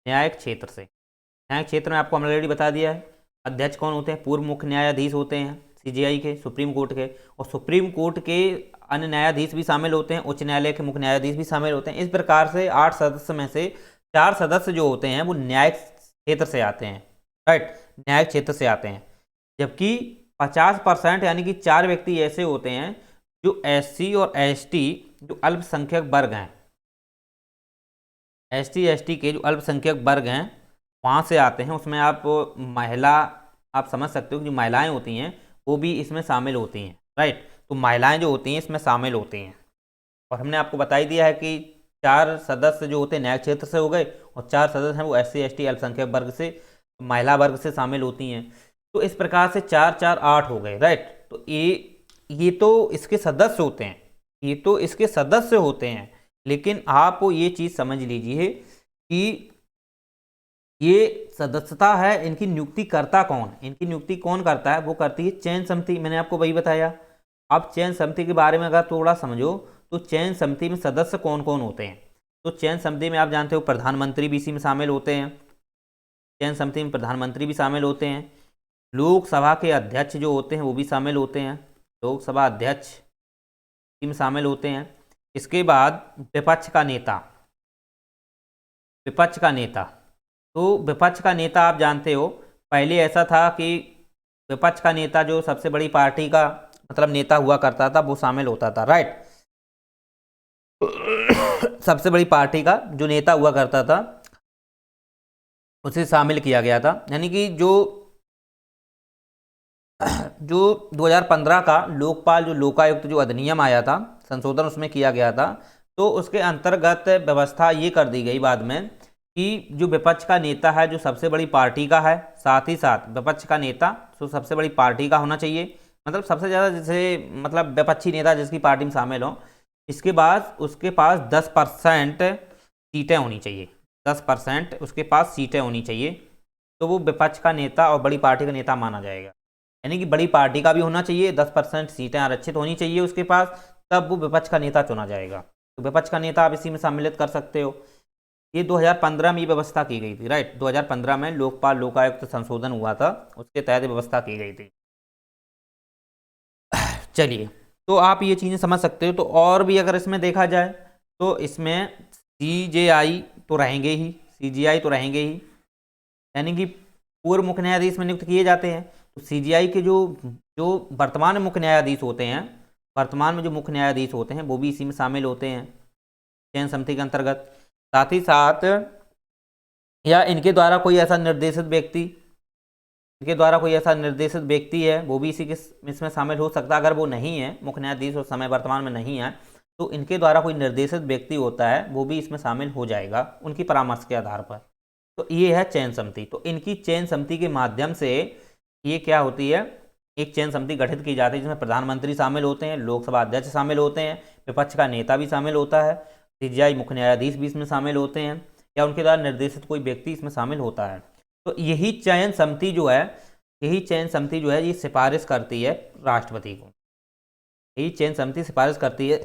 न्यायिक क्षेत्र से, न्यायिक क्षेत्र में आपको हमने ऑलरेडी बता दिया है। अध्यक्ष कौन होते हैं? पूर्व मुख्य न्यायाधीश होते हैं सीजीआई के, सुप्रीम कोर्ट के। और सुप्रीम कोर्ट के अन्य न्यायाधीश भी शामिल होते हैं, उच्च न्यायालय के मुख्य न्यायाधीश भी शामिल होते हैं। इस प्रकार से 8 सदस्य में से 4 सदस्य जो होते हैं वो न्यायिक क्षेत्र से आते हैं, राइट, न्यायिक क्षेत्र से आते हैं। जबकि 50% यानी कि 4 व्यक्ति ऐसे होते हैं जो एससी और एसटी जो अल्पसंख्यक वर्ग हैं, एसटी एसटी के जो अल्पसंख्यक वर्ग हैं वहाँ से आते हैं। उसमें आप महिला, आप समझ सकते हो कि जो महिलाएं होती हैं वो भी इसमें शामिल होती हैं, राइट। तो महिलाएं जो होती हैं इसमें शामिल होती हैं। और हमने आपको बता ही दिया है कि 4 सदस्य जो होते हैं न्यायिक क्षेत्र से हो गए और 4 सदस्य हैं वो एससी एसटी अल्पसंख्यक वर्ग से, महिला वर्ग से शामिल होती हैं। तो इस प्रकार से 4 4 8 हो गए, राइट। तो ये तो इसके सदस्य होते हैं, ये तो इसके सदस्य होते हैं। लेकिन आप ये चीज़ समझ लीजिए कि ये सदस्यता है, इनकी नियुक्ति करता कौन? इनकी नियुक्ति कौन करता है? वो करती है चयन समिति। मैंने आपको वही बताया। अब चयन समिति के बारे में अगर थोड़ा समझो तो चयन समिति में सदस्य कौन कौन होते हैं। तो चयन समिति में आप जानते हो प्रधानमंत्री भी इसी में शामिल होते हैं। चयन समिति में प्रधानमंत्री भी शामिल होते हैं। लोकसभा के अध्यक्ष जो होते हैं वो भी शामिल होते हैं, लोकसभा अध्यक्ष इसमें शामिल होते हैं। इसके बाद विपक्ष का नेता, विपक्ष का नेता, तो विपक्ष का नेता आप जानते हो पहले ऐसा था कि विपक्ष का नेता जो सबसे बड़ी पार्टी का मतलब नेता हुआ करता था वो शामिल होता था, राइट। सबसे बड़ी पार्टी का जो नेता हुआ करता था उसे शामिल किया गया था। यानी कि जो 2015 का लोकपाल जो लोकायुक्त जो अधिनियम आया था, संशोधन उसमें किया गया था, तो उसके अंतर्गत व्यवस्था ये कर दी गई बाद में कि जो विपक्ष का नेता है जो सबसे बड़ी पार्टी का है, साथ ही साथ विपक्ष का नेता जो सबसे बड़ी पार्टी का होना चाहिए, मतलब सबसे ज़्यादा जैसे मतलब विपक्षी नेता जिसकी पार्टी में शामिल हो, इसके बाद उसके पास 10% सीटें होनी चाहिए, 10% उसके पास सीटें होनी चाहिए, तो वो विपक्ष का नेता और बड़ी पार्टी का नेता माना जाएगा। यानी कि बड़ी पार्टी का भी होना चाहिए, 10% सीटें आरक्षित होनी चाहिए उसके पास, तब वो विपक्ष का नेता चुना जाएगा। तो विपक्ष का नेता आप इसी में सम्मिलित कर सकते हो। ये 2015 में ये व्यवस्था की गई थी, राइट। 2015 में लोकपाल लोकायुक्त संशोधन हुआ था, उसके तहत व्यवस्था की गई थी। चलिए, तो आप ये चीज़ें समझ सकते हो। तो और भी अगर इसमें देखा जाए तो इसमें सीजेआई तो रहेंगे ही, सीजीआई तो रहेंगे ही, यानी कि पूर्व मुख्य न्यायाधीश में नियुक्त किए जाते हैं। तो सीजीआई के जो वर्तमान में मुख्य न्यायाधीश होते हैं, वर्तमान में जो मुख्य न्यायाधीश होते हैं वो भी इसी में शामिल होते हैं चयन समिति के अंतर्गत। साथ ही साथ या इनके द्वारा कोई ऐसा निर्देशित व्यक्ति, इनके द्वारा कोई ऐसा निर्देशित व्यक्ति है वो भी इसी के इसमें शामिल हो सकता है। अगर वो नहीं है, मुख्य न्यायाधीश उस समय वर्तमान में नहीं है, तो इनके द्वारा कोई निर्देशित व्यक्ति होता है वो भी इसमें शामिल हो जाएगा उनकी परामर्श के आधार पर। तो ये है चयन समिति। तो इनकी चयन समिति के माध्यम से ये क्या होती है, एक चयन समिति गठित की जाती है जिसमें प्रधानमंत्री शामिल होते हैं, लोकसभा अध्यक्ष शामिल होते हैं, विपक्ष का नेता भी शामिल होता है, सीजीआई मुख्य न्यायाधीश भी इसमें शामिल होते हैं, या उनके द्वारा निर्देशित कोई व्यक्ति इसमें शामिल होता है। तो यही चयन समिति जो है, यही चयन समिति जो है ये सिफारिश करती है राष्ट्रपति को। यही चयन समिति सिफारिश करती है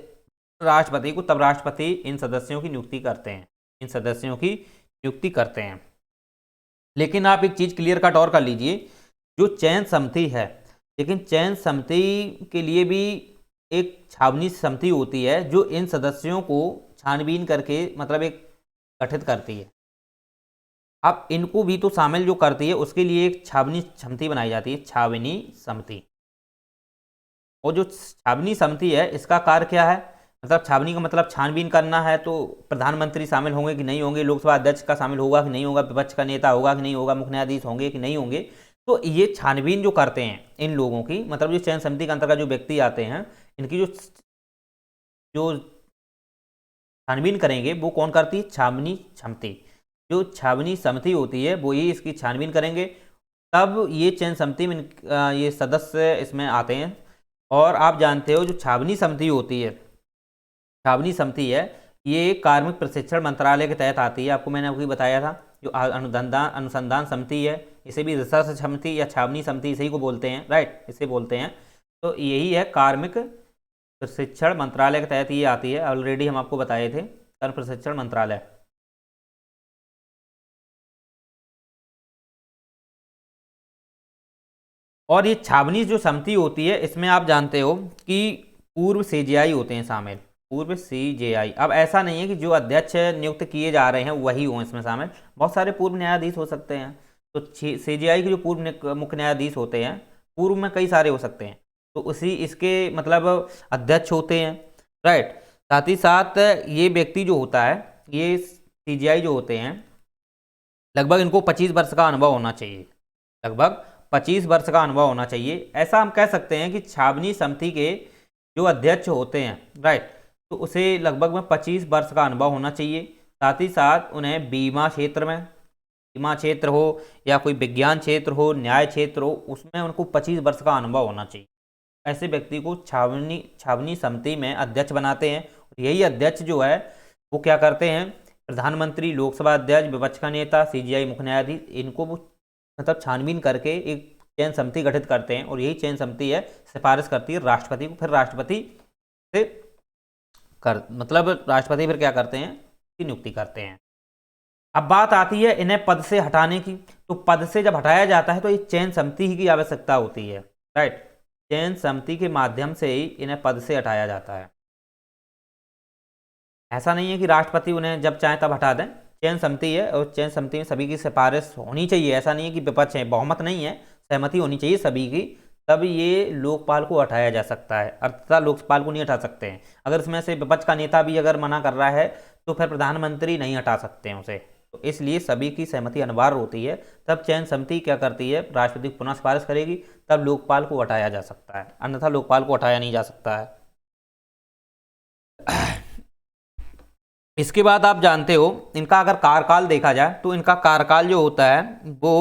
राष्ट्रपति को, तब राष्ट्रपति इन सदस्यों की नियुक्ति करते हैं, इन सदस्यों की नियुक्ति करते हैं। लेकिन आप एक चीज़ क्लियर कट और कर लीजिए, जो चयन समिति है, लेकिन चयन समिति के लिए भी एक छावनी समिति होती है जो इन सदस्यों को छानबीन करके मतलब एक गठित करती है। अब इनको भी तो शामिल जो करती है उसके लिए एक छावनी समिति बनाई जाती है, छावनी समिति। और जो छावनी समिति है इसका कार्य क्या है, मतलब छावनी का मतलब छानबीन करना है, तो प्रधानमंत्री शामिल होंगे कि नहीं होंगे, लोकसभा अध्यक्ष का शामिल होगा कि नहीं होगा, विपक्ष का नेता होगा कि नहीं होगा, मुख्य न्यायाधीश होंगे कि नहीं होंगे। तो ये छानबीन जो करते हैं इन लोगों की, मतलब जो चयन समिति के अंतर्गत जो व्यक्ति आते हैं इनकी जो जो छानबीन करेंगे वो कौन करती है, छावनी समिति। जो छावनी समिति होती है वो ही इसकी छानबीन करेंगे। तब ये चयन समिति में ये सदस्य इसमें आते हैं। और आप जानते हो जो छावनी समिति होती है, छावनी समिति है ये कार्मिक प्रशिक्षण मंत्रालय के तहत आती है। आपको मैंने अभी बताया था जो अनुसंधान समिति है, इसे भी रिसर्च समिति या छावनी समिति इसी को बोलते हैं, राइट, इसे बोलते हैं। तो यही है कार्मिक प्रशिक्षण मंत्रालय के तहत ये आती है। ऑलरेडी हम आपको बताए थे, कार्मिक प्रशिक्षण मंत्रालय। और ये छावनी जो समिति होती है इसमें आप जानते हो कि पूर्व सीजेआई होते हैं शामिल, पूर्व सीजेआई। अब ऐसा नहीं है कि जो अध्यक्ष नियुक्त किए जा रहे हैं वही हों इसमें शामिल, बहुत सारे पूर्व न्यायाधीश हो सकते हैं। तो सीजेआई के जो पूर्व मुख्य न्यायाधीश होते हैं, पूर्व में कई सारे हो सकते हैं, तो उसी इसके मतलब अध्यक्ष होते हैं, राइट। साथ ही साथ ये व्यक्ति जो होता है, ये सीजेआई जो होते हैं, लगभग इनको 25 वर्ष का अनुभव होना चाहिए, लगभग 25 वर्ष का अनुभव होना चाहिए। ऐसा हम कह सकते हैं कि छावनी समिति के जो अध्यक्ष होते हैं, राइट, तो उसे लगभग में 25 वर्ष का अनुभव होना चाहिए। साथ ही साथ उन्हें बीमा क्षेत्र में, बीमा क्षेत्र हो या कोई विज्ञान क्षेत्र हो, न्याय क्षेत्र हो, उसमें उनको 25 वर्ष का अनुभव होना चाहिए। ऐसे व्यक्ति को छावनी समिति में अध्यक्ष बनाते हैं। यही अध्यक्ष जो है वो क्या करते हैं, प्रधानमंत्री, लोकसभा अध्यक्ष, विपक्ष का नेता, सीजेआई मुख्य न्यायाधीश, इनको वो मतलब छानबीन करके एक चयन समिति गठित करते हैं। और यही चयन समिति है सिफारिश करती है राष्ट्रपति को, फिर राष्ट्रपति से मतलब राष्ट्रपति फिर क्या करते हैं कि नियुक्ति करते हैं। अब बात आती है इन्हें पद से हटाने की। तो पद से जब हटाया जाता है तो ये चयन समिति ही की आवश्यकता होती है, राइट। चयन समिति के माध्यम से ही इन्हें पद से हटाया जाता है। ऐसा नहीं है कि राष्ट्रपति उन्हें जब चाहे तब हटा दें, चयन समिति है और चयन समिति में सभी की सिफारिश होनी चाहिए। ऐसा नहीं है कि विपक्ष है, बहुमत नहीं है, सहमति होनी चाहिए सभी की, तब ये लोकपाल को हटाया जा सकता है। अर्थात लोकपाल को नहीं हटा सकते हैं। अगर इसमें से विपक्ष का नेता भी अगर मना कर रहा है तो फिर प्रधानमंत्री नहीं हटा सकते हैं उसे। तो इसलिए सभी की सहमति अनिवार्य होती है। तब चयन समिति क्या करती है, राष्ट्रपति को पुनः सिफारिश करेगी, तब लोकपाल को हटाया जा सकता है, अन्यथा लोकपाल को हटाया नहीं जा सकता है। इसके बाद आप जानते हो इनका अगर कार्यकाल देखा जाए तो इनका कार्यकाल जो होता है वो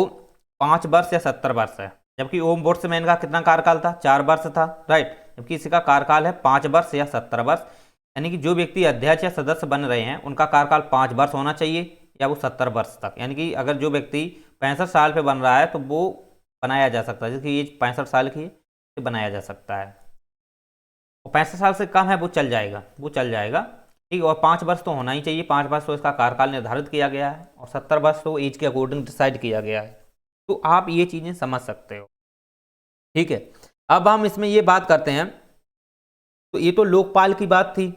5 वर्ष या 70 वर्ष है। जबकि ओम बुड्समैन का कितना कार्यकाल था, 4 वर्ष था, राइट। जबकि इसका कार्यकाल है 5 वर्ष या 70 वर्ष। यानी कि जो व्यक्ति अध्यक्ष या सदस्य बन रहे हैं उनका कार्यकाल 5 वर्ष होना चाहिए या वो 70 वर्ष तक। यानी कि अगर जो व्यक्ति 65 साल पे बन रहा है तो वो बनाया जा सकता है, जिसकी एज 65 साल की है तो बनाया जा सकता है। और 65 साल से कम है वो चल जाएगा, वो चल जाएगा, ठीक। और 5 वर्ष तो होना ही चाहिए, 5 वर्ष तो इसका कार्यकाल निर्धारित किया गया है और 70 वर्ष तो एज के अकॉर्डिंग डिसाइड किया गया है। तो आप ये चीज़ें समझ सकते हो, ठीक है। अब हम इसमें ये बात करते हैं, तो ये तो लोकपाल की बात थी।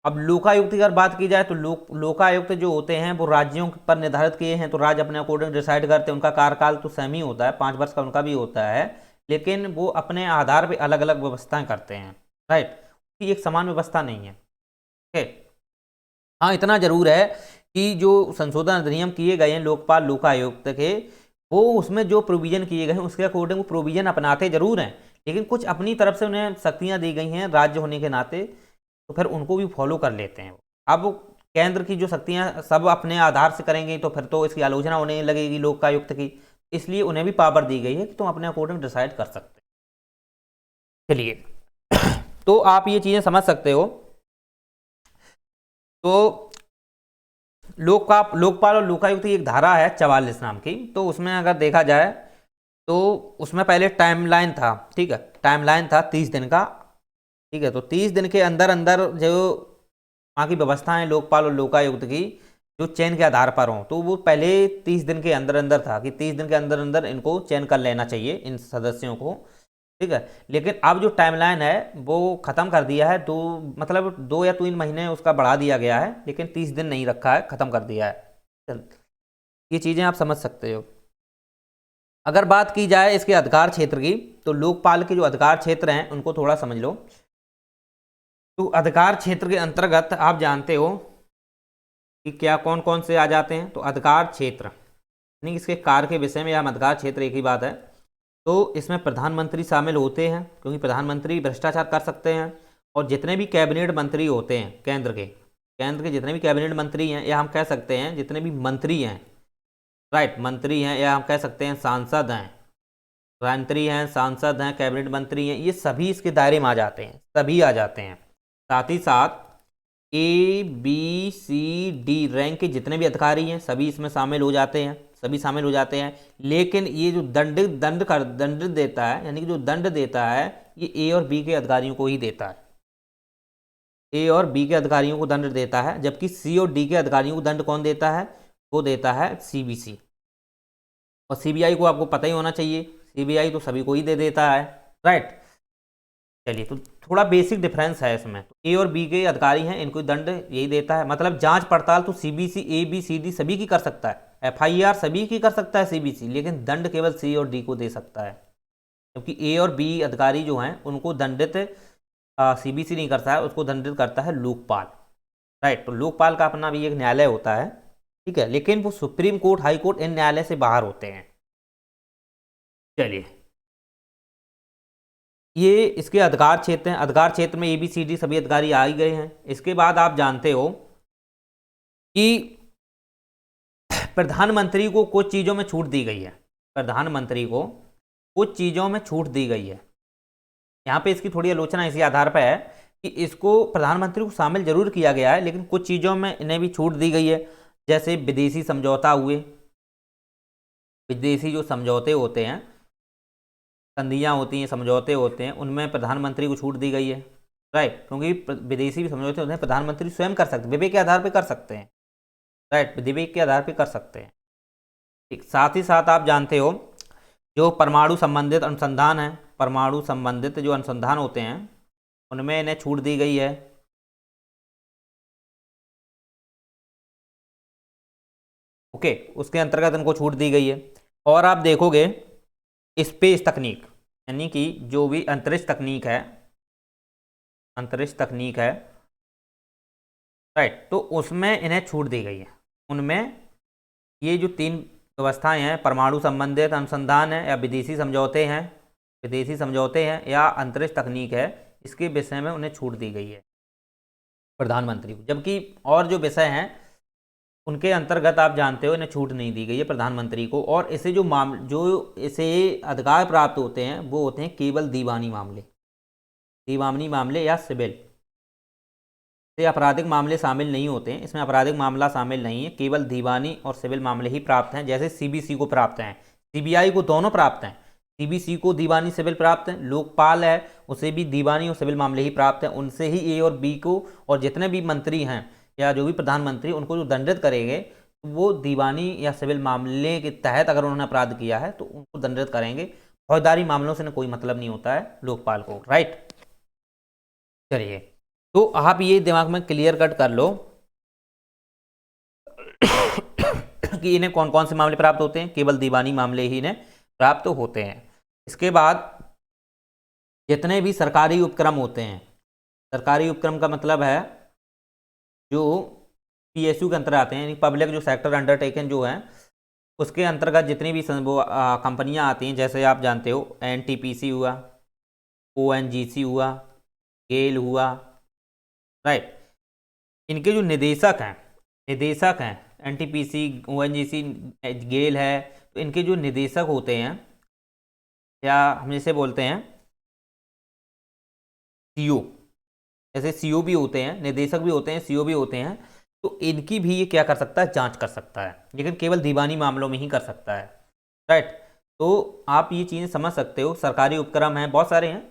अब लोकायुक्त की अगर बात की जाए तो लोकायुक्त जो होते हैं वो राज्यों पर निर्धारित किए हैं, तो राज्य अपने अकॉर्डिंग डिसाइड करते हैं। उनका कार्यकाल तो सेम ही होता है, 5 वर्ष का उनका भी होता है, लेकिन वो अपने आधार पर अलग अलग व्यवस्थाएं करते हैं, राइट। उसकी एक समान व्यवस्था नहीं है, ठीक है। हाँ, इतना जरूर है कि जो संशोधन अधिनियम किए गए हैं लोकपाल लोकायुक्त के, वो उसमें जो प्रोविजन किए गए हैं उसके अकॉर्डिंग वो प्रोविजन अपनाते जरूर हैं, लेकिन कुछ अपनी तरफ से उन्हें शक्तियां दी गई हैं राज्य होने के नाते, तो फिर उनको भी फॉलो कर लेते हैं। अब केंद्र की जो शक्तियां सब अपने आधार से करेंगे तो फिर तो इसकी आलोचना होने लगेगी लोकायुक्त की, इसलिए उन्हें भी पावर दी गई है कि तुम अपने अकॉर्डिंग डिसाइड कर सकते हैं। चलिए, तो आप ये चीज़ें समझ सकते हो। तो लोकपाल और लोकायुक्त की एक धारा है 44 नाम की, तो उसमें अगर देखा जाए तो उसमें पहले टाइमलाइन था, ठीक है, टाइमलाइन था 30 दिन का, ठीक है। तो 30 दिन के अंदर अंदर जो वहाँ की व्यवस्थाएं लोकपाल और लोकायुक्त की जो चयन के आधार पर हों, तो वो पहले 30 दिन के अंदर अंदर था कि 30 दिन के अंदर अंदर इनको चयन कर लेना चाहिए इन सदस्यों को। ठीक है। लेकिन अब जो टाइमलाइन है वो ख़त्म कर दिया है, दो मतलब 2 या 3 महीने उसका बढ़ा दिया गया है, लेकिन 30 दिन नहीं रखा है, ख़त्म कर दिया है। चल, ये चीज़ें आप समझ सकते हो। अगर बात की जाए इसके अधिकार क्षेत्र की, तो लोकपाल के जो अधिकार क्षेत्र हैं उनको थोड़ा समझ लो। तो अधिकार क्षेत्र के अंतर्गत आप जानते हो कि क्या कौन कौन से आ जाते हैं। तो अधिकार क्षेत्र यानी इसके कार्य के विषय में, या अधिकार क्षेत्र एक ही बात है। तो इसमें प्रधानमंत्री शामिल होते हैं, क्योंकि प्रधानमंत्री भ्रष्टाचार कर सकते हैं। और जितने भी कैबिनेट मंत्री होते हैं केंद्र के जितने भी कैबिनेट मंत्री हैं, या हम कह सकते हैं जितने भी मंत्री हैं, राइट, मंत्री हैं, या हम कह सकते हैं सांसद हैं, मंत्री हैं, सांसद हैं, कैबिनेट मंत्री हैं, ये सभी इसके दायरे में आ जाते हैं, सभी आ जाते हैं। साथ ही साथ ABCD रैंक के जितने भी अधिकारी हैं सभी इसमें शामिल हो जाते हैं, सभी शामिल हो जाते हैं। लेकिन ये जो दंड देता है, यानी कि जो दंड देता है, ये A और B के अधिकारियों को ही देता है। A और B के अधिकारियों को दंड देता है, जबकि C और D के अधिकारियों को दंड कौन देता है? वो देता है CBC। और CBI को आपको पता ही होना चाहिए, CBI तो सभी को ही दे देता है, राइट। चलिए, तो थोड़ा बेसिक डिफरेंस है इसमें। तो A और B के अधिकारी हैं, इनको दंड यही देता है। मतलब जांच पड़ताल तो CBC ABCD सभी की कर सकता है, FIR सभी की कर सकता है CBC, लेकिन दंड केवल C और D को दे सकता है। क्योंकि A और B अधिकारी जो हैं उनको दंडित CBC नहीं करता है, उसको दंडित करता है लोकपाल, राइट। तो लोकपाल का अपना भी एक न्यायालय होता है, ठीक है, लेकिन वो सुप्रीम कोर्ट, हाई कोर्ट, इन न्यायालय से बाहर होते हैं। चलिए, ये इसके अधिकार क्षेत्र हैं। अधिकार क्षेत्र में ABCD सभी अधिकारी आ ही गए हैं। इसके बाद आप जानते हो कि प्रधानमंत्री को कुछ चीज़ों में छूट दी गई है, प्रधानमंत्री को कुछ चीज़ों में छूट दी गई है। यहाँ पे इसकी थोड़ी आलोचना इसी आधार पर है कि इसको प्रधानमंत्री को शामिल जरूर किया गया है, लेकिन कुछ चीज़ों में इन्हें भी छूट दी गई है। जैसे विदेशी समझौता हुए, विदेशी जो समझौते होते हैं, संधियाँ होती हैं, समझौते होते हैं, उनमें प्रधानमंत्री को छूट दी गई है, राइट। क्योंकि विदेशी समझौते होते हैं प्रधानमंत्री स्वयं कर सकते हैं, विवेक के आधार पर कर सकते हैं, राइट, विवेक के आधार पर कर सकते हैं। ठीक, साथ ही साथ आप जानते हो जो परमाणु संबंधित अनुसंधान है, परमाणु संबंधित जो अनुसंधान होते हैं उनमें इन्हें छूट दी गई है। ओके, उसके अंतर्गत इनको छूट दी गई है। और आप देखोगे स्पेस तकनीक, यानी कि जो भी अंतरिक्ष तकनीक है, अंतरिक्ष तकनीक है, राइट, तो उसमें इन्हें छूट दी गई है। उनमें ये जो 3 व्यवस्थाएं हैं, परमाणु संबंधित अनुसंधान है, या विदेशी समझौते हैं, विदेशी समझौते हैं, या अंतरिक्ष तकनीक है, इसके विषय में उन्हें छूट दी गई है प्रधानमंत्री को। जबकि और जो विषय हैं उनके अंतर्गत आप जानते हो इन्हें छूट नहीं दी गई है प्रधानमंत्री को। और इसे जो इसे अधिकार प्राप्त होते हैं वो होते हैं केवल दीवानी मामले, दीवानी मामले या सिविल। से आपराधिक मामले शामिल नहीं होते हैं, इसमें आपराधिक मामला शामिल नहीं है, केवल दीवानी और सिविल मामले ही प्राप्त हैं। जैसे CBC को प्राप्त हैं, CBI को दोनों प्राप्त हैं। CBC को दीवानी सिविल प्राप्त हैं, लोकपाल है उसे भी दीवानी और सिविल मामले ही प्राप्त हैं। उनसे ही A और B को, और जितने भी मंत्री हैं या जो भी प्रधानमंत्री, उनको जो दंडित करेंगे वो दीवानी या सिविल मामले के तहत अगर उन्होंने अपराध किया है तो उनको दंडित करेंगे। फौजदारी मामलों से कोई मतलब नहीं होता है लोकपाल को, राइट। चलिए, तो आप ये दिमाग में क्लियर कट कर लो कि इन्हें कौन कौन से मामले प्राप्त होते हैं, केवल दीवानी मामले ही इन्हें प्राप्त होते हैं। इसके बाद जितने भी सरकारी उपक्रम होते हैं, सरकारी उपक्रम का मतलब है जो PSU के अंतर्गत आते हैं, यानी पब्लिक जो सेक्टर अंडरटेकन जो है, उसके अंतर्गत जितनी भी कंपनियां आती हैं, जैसे आप जानते हो NTPC हुआ, ONGC हुआ, गेल हुआ, राइट। इनके जो निदेशक हैं NTPC, ONGC, गेल है, तो इनके जो निदेशक होते हैं, या हम जैसे बोलते हैं CO, जैसे CO भी होते हैं, निदेशक भी होते हैं, CO भी होते हैं, तो इनकी भी ये क्या कर सकता है, जांच कर सकता है, लेकिन केवल दीवानी मामलों में ही कर सकता है, राइट। तो आप ये चीज़ें समझ सकते हो। सरकारी उपक्रम हैं, बहुत सारे हैं,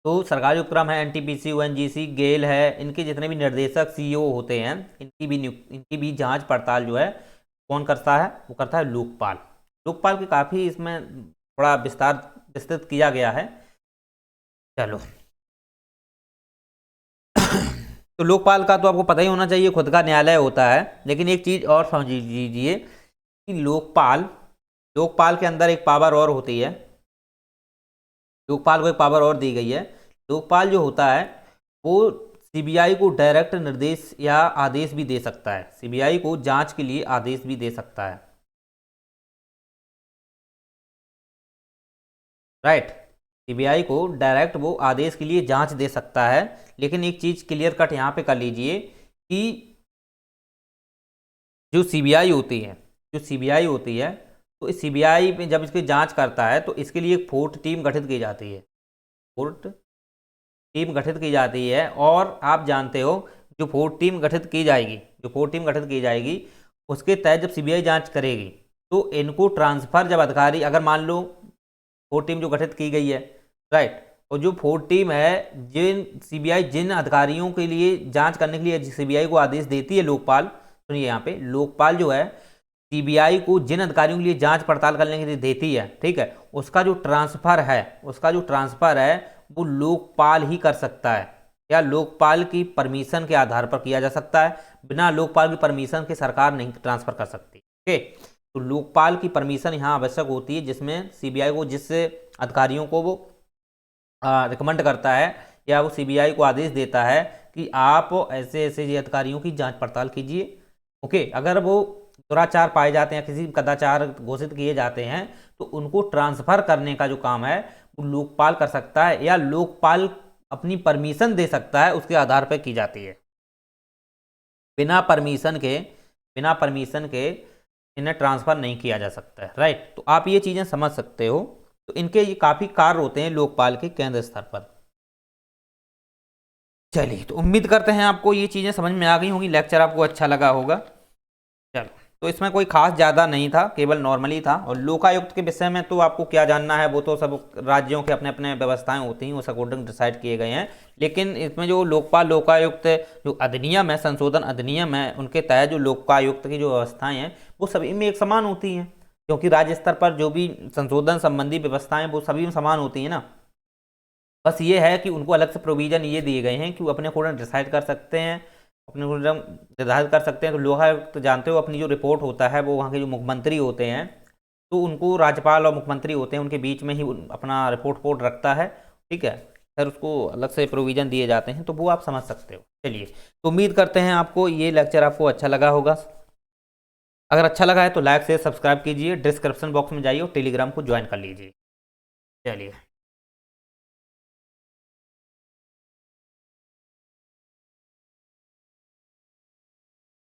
तो सरकारी उपक्रम है NTPC, ONGC, गेल है, इनके जितने भी निर्देशक CEO होते हैं, इनकी भी जांच पड़ताल जो है कौन करता है, वो करता है लोकपाल। लोकपाल के काफ़ी इसमें थोड़ा विस्तार विस्तृत किया गया है। चलो तो लोकपाल का तो आपको पता ही होना चाहिए, खुद का न्यायालय होता है। लेकिन एक चीज और समझ लीजिए कि लोकपाल लोकपाल के अंदर एक पावर और होती है, लोकपाल को एक पावर और दी गई है। लोकपाल जो होता है वो सीबीआई को डायरेक्ट निर्देश या आदेश भी दे सकता है, सीबीआई को जांच के लिए आदेश भी दे सकता है, राइट। सीबीआई को डायरेक्ट वो आदेश के लिए जांच दे सकता है। लेकिन एक चीज क्लियर कट यहाँ पे कर लीजिए कि जो सीबीआई होती है जो सीबीआई होती है तो इस सीबीआई में जब इसकी जांच करता है तो इसके लिए एक फोर्थ टीम गठित की जाती है, फोर्थ टीम गठित की जाती है। और आप जानते हो जो फोर्थ टीम गठित की जाएगी, जो फोर्थ टीम गठित की जाएगी उसके तहत जब सीबीआई जांच करेगी तो इनको ट्रांसफर, जब अधिकारी, अगर मान लो फोर्थ टीम जो गठित की गई है, राइट, और जो फोर्थ टीम है जिन सीबीआई जिन अधिकारियों के लिए जांच करने के लिए सीबीआई को आदेश देती है लोकपाल, सुनिए यहाँ पे लोकपाल जो है सीबीआई को जिन अधिकारियों के लिए जांच पड़ताल करने के लिए देती है, ठीक है, उसका जो ट्रांसफर है वो लोकपाल ही कर सकता है, या लोकपाल की परमिशन के आधार पर किया जा सकता है। बिना लोकपाल की परमिशन के सरकार नहीं ट्रांसफर कर सकती। ओके, तो लोकपाल की परमिशन यहाँ आवश्यक होती है, जिसमें सीबीआई को जिस अधिकारियों को वो रिकमेंड करता है या वो सीबीआई को आदेश देता है कि आप ऐसे ऐसे ये अधिकारियों की जांच पड़ताल कीजिए। ओके, अगर वो दुराचार पाए जाते हैं, किसी कदाचार घोषित किए जाते हैं, तो उनको ट्रांसफर करने का जो काम है वो लोकपाल कर सकता है, या लोकपाल अपनी परमिशन दे सकता है, उसके आधार पर की जाती है। बिना परमिशन के इन्हें ट्रांसफर नहीं किया जा सकता है, राइट। तो आप ये चीजें समझ सकते हो। तो इनके ये काफी कार्य होते हैं लोकपाल के केंद्र स्तर पर। चलिए, तो उम्मीद करते हैं आपको ये चीजें समझ में आ गई होंगी, लेक्चर आपको अच्छा लगा होगा। चलो, तो इसमें कोई खास ज़्यादा नहीं था, केवल नॉर्मली था। और लोकायुक्त के विषय में तो आपको क्या जानना है, वो तो सब राज्यों के अपने अपने व्यवस्थाएं होती हैं, उस अकॉर्डिंग डिसाइड किए गए हैं। लेकिन इसमें जो लोकपाल लोकायुक्त जो अधिनियम है, संशोधन अधिनियम है, उनके तहत जो लोकायुक्त की जो व्यवस्थाएं हैं वो सभी में एक समान होती हैं, क्योंकि राज्य स्तर पर जो भी संशोधन संबंधी व्यवस्थाएं वो सभी में समान होती हैं ना। बस ये है कि उनको अलग से प्रोविजन ये दिए गए हैं कि वो अपने अकॉर्डिंग डिसाइड कर सकते हैं, अपने को निर्धारित कर सकते हैं। तो लोकायुक्त जानते हो अपनी जो रिपोर्ट होता है वो वहाँ के जो मुख्यमंत्री होते हैं, तो उनको राज्यपाल और मुख्यमंत्री होते हैं उनके बीच में ही अपना रिपोर्ट रखता है, ठीक है। फिर उसको अलग से प्रोविज़न दिए जाते हैं, तो वो आप समझ सकते हो। चलिए, तो उम्मीद करते हैं आपको ये लेक्चर आपको अच्छा लगा होगा। अगर अच्छा लगा है तो लाइक से सब्सक्राइब कीजिए, डिस्क्रिप्शन बॉक्स में जाइए और टेलीग्राम को ज्वाइन कर लीजिए। चलिए।